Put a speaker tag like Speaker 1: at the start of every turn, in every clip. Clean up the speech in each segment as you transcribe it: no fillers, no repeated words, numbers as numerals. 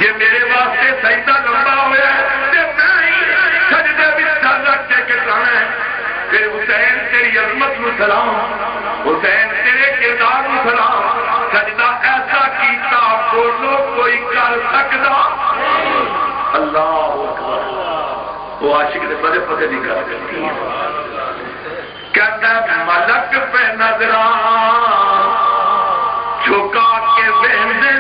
Speaker 1: یہ میرے واسطے سجدہ لمبا ہوا ہے میں ہی سجدے بھی سر رکھ کے کٹانا ہے. پھر حسین تیری عظمت نو سلام، حسین تیرے کردار نو سلام. سجدہ ایسا کیتا بولو کوئی کر سکتا. اللہ اکبر. وہ عاشق نے بڑے پتے نہیں کر سکتی. کہتا ملک پہ نظراں جھکا کے بہندے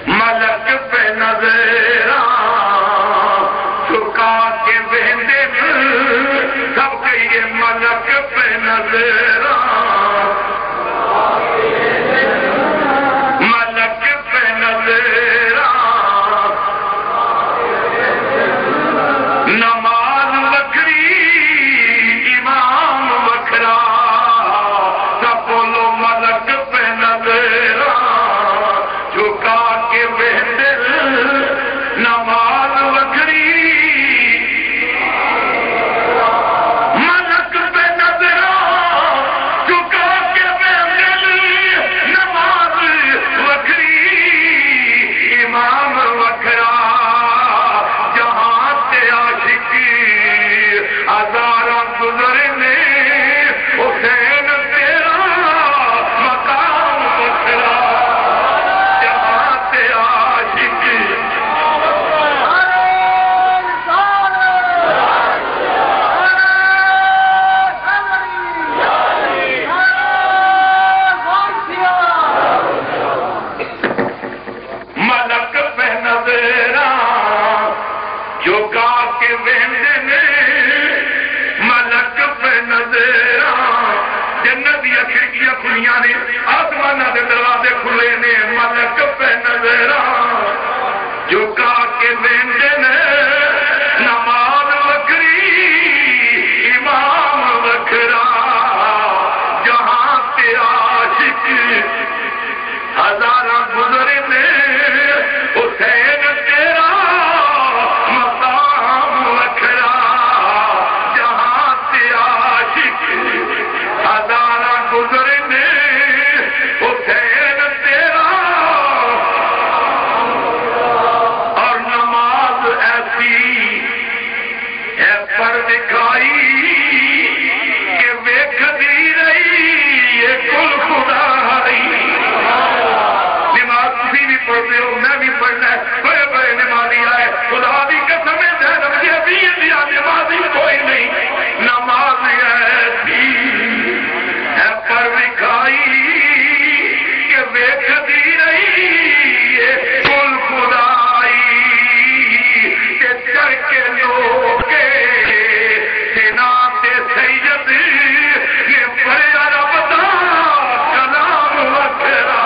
Speaker 1: ملک پہ نظراں جھکا کے بہندے سب کہیے ملک پہ نظراں ملک پہ نظراں نماز وکری امام وکرا سب بولو ملک پہ نظراں جھکا کے بہندے نماز وکری ملک پہ نظراں جھکا کے بہندے نماز وکری امام وکرا جہاں تے عاشق ہزاراں گزرنے حسین تیرا مقام وکرا جہاں تے عاشق ملک پہ نظراں جھکا کے بہندے نے ملک پہ نظراں جنت دیا کھڑکیاں کھلیاں نے آسماناں دے دروازے کھلے نے ملک پہ نظراں جھکا کے بہندے نے نماز وکری امام وکرا جہاں تے عاشق ہزاراں گزرے نے حسین تیرا مقام وکھرا جہاں تے عاشق ہزاراں گزرے نے حسین تیرا. اور نماز ایسی ہے پر دکھائی کہ ویکھدی رہی یہ کل خدائی. نماز تسی بھی پڑھتے ہو میں بھی پڑھنا ہے بڑے بڑے نمازی آئے خدا دی قسم ہے نمازی کوئی نہیں. نماز ایسی ہے پر دکھائی کہ ویکھدی رہی یہ کل خدائی. کہ چڑھ کے لوگے سنا تے سید نے پڑھیا رب دا کلام وکھرا.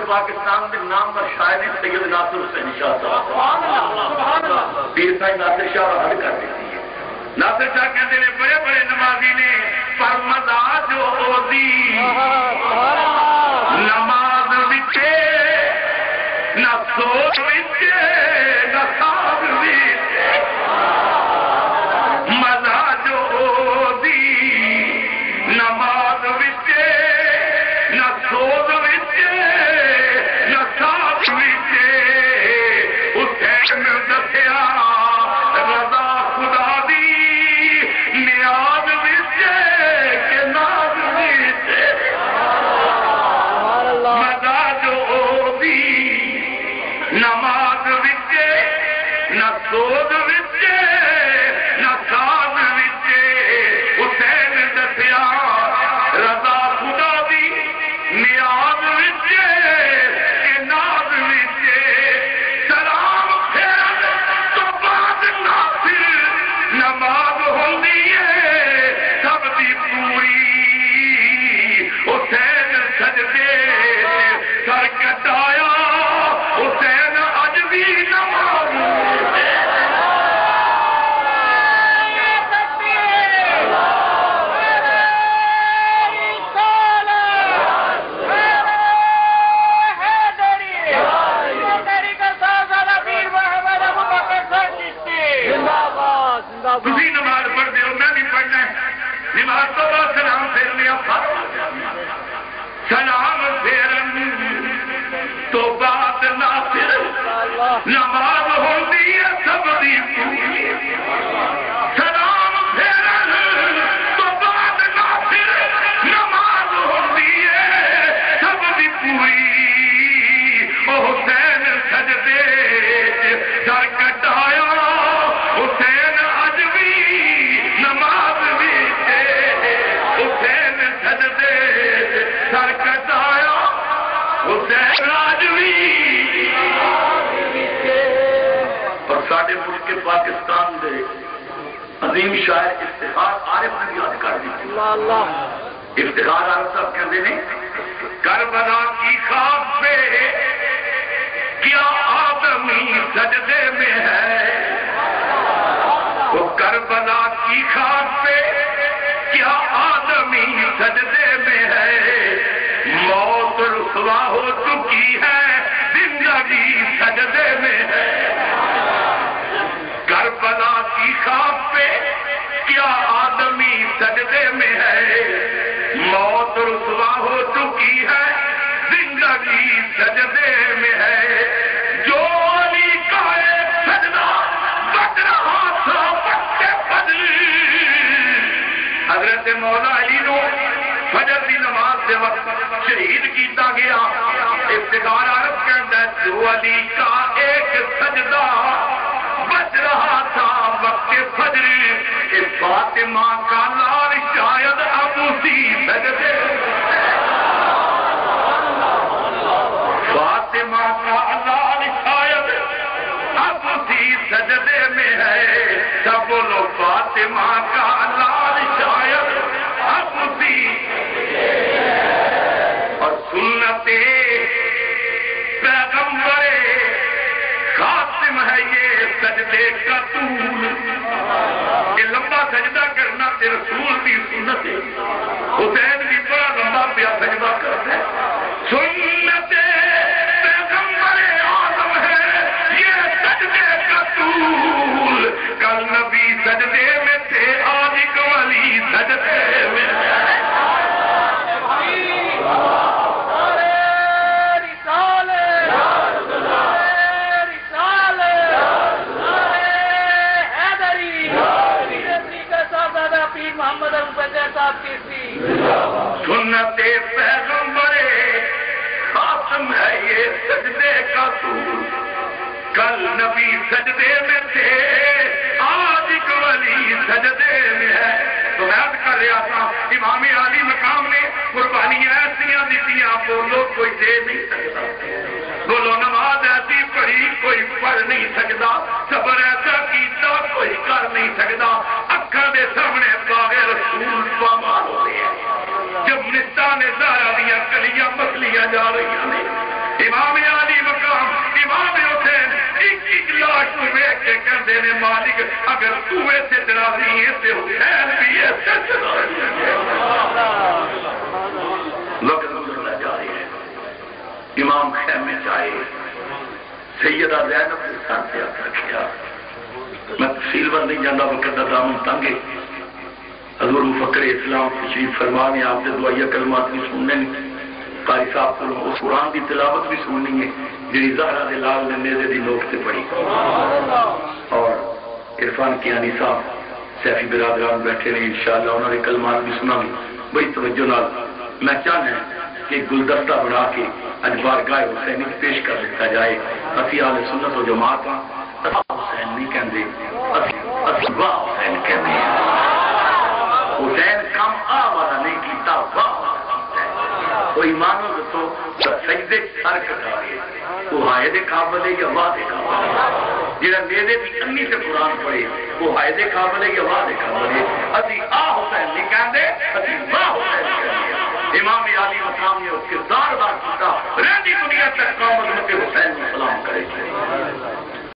Speaker 1: پاکستان کے نام شاعر سید ناصر حسین شاہ صاحب پیر صاحب ناصر شاہ حل کر دیتی ہے. ناصر شاہ کہتے ہیں بڑے بڑے نمازی نے پر مزا جو دی نماز وچے نہ سوچ وچے نہ ساز وچے مزا جو دی نماز وچے نہ سوچ وچے نہ ساز وچے حسین دسیا رضا خدا دی نیاز نماز تو بعد سلام پھیرنے سلام پھیرن تو بعد نافل نماز ہوتی ہے سب دی پوری سلام پھیرن تو بعد نافل نماز ہوتی ہے سب دی پوری او حسین سجدے سر کٹایا حسین اج بھی نماز وچ حسین سجدے سر کٹایا حسین اج بھی اور ساڈے ملک پاکستان دے عظیم شاعر افتخار عارف نے یاد کر دی افتخار عارف صاحب کہتے ہیں کربلا کی خاک پہ کیا آدمی سجدے میں ہے وہ کربلا کی خاک پہ کیا آدمی سجدے میں ہے موت رسوا ہو چکی ہے زندگی سجدے میں ہے کربلا کی خاک پہ کیا آدمی سجدے میں ہے موت رسوا ہو چکی ہے زندگی سجدے میں ہے جو علی کا ایک سجدہ بچ رہا تھا وقت فجر حضرت مولا علی نو فجر دی نماز سے وقت شہید کیتا گیا افتخار عارف کہتا ہے جو علی کا ایک سجدہ بچ رہا تھا وقت فجر فاطمہ کا لال شاید اب اسی سجدے فاطمہ کا لال شاید اب اسی سجدے میں ہے سب بولو فاطمہ کا لال شاید اب اسی اور سنت پیغمبر خاتم ہے یہ سجدے کا طول یہ لمبا سجدہ کرنا تے رسول کی سنت ہے حسین بھی بڑا لمبا پیا سجدہ کرتا ہے سنت پیغمبر اعظم ہے یہ سجدے کا طول کل نبی سجدے میں تھے آج ایک ولی سجدے میں سنت پیغمبر خاتم ہے یہ سجدے کا طول کل نبی سجدے میں تھے آج ایک ولی سجدے میں ہے تو میں عرض کر رہا تھا امام عالی مقام نے قربانیاں ایسیاں دیتیاں بولو کوئی دے نہیں سکتا بولو نماز ایسی پڑھی کوئی پڑھ نہیں سکتا صبر ایسا کیتا کوئی کر نہیں سکتا اکھاں دے سامنے باغ رسول پامال ہوتے ہیں جب نستان زہرا دیا کلیاں مسلیاں جا رہی ہیں امام عالی مقام امام حسین ایک لاش کو دیکھ کے کہتے ہیں مالک اگر تو ایسے راضی ہے تو حسین بھی ایسے راضی ہے لوگ گزرنا جا رہے ہیں امام خیمے چاہے سیدہ زینب کے ساتھ سے ہاتھ رکھیا میں تفصیل پر نہیں جانا وقت دا دامن تانگے حضور مفکر اسلام تشریف فرمانے آپ سے دعائیہ کلمات بھی سننے قاری صاحب کو اس قرآن کی تلاوت بھی سننی ہے جنہی زہرہ دے لال نے نیزے دی نوک سے پڑھی اور عرفان کیانی صاحب سیفی برادران بیٹھے رہے انشاءاللہ انہوں نے کلمات بھی سنا بھی بڑی توجہ نال میں چاہنا ہے کہ گلدستہ بنا کے اجبار گائے حسینی پیش کر دیتا جائے اسی آل سنت و جماعت حسین نہیں کہندے اسی واہ حسین کہندے حسین کم آ والا نہیں کیتا واہ کوئی مانو تو سجدے سر کٹا رہے وہ ہائے دے قابل ہے یا واہ دے قابل ہے جہاں میرے بھی انی سے قرآن پڑھے وہ ہائے دے قابل ہے یا واہ دے قابل ہے اسی آ حسین نہیں کہندے اسی واہ حسین کہندے امام عالی مقام نے اس کے دار کیتا رہنی دنیا تک قوم حضرت حسین کو سلام کرے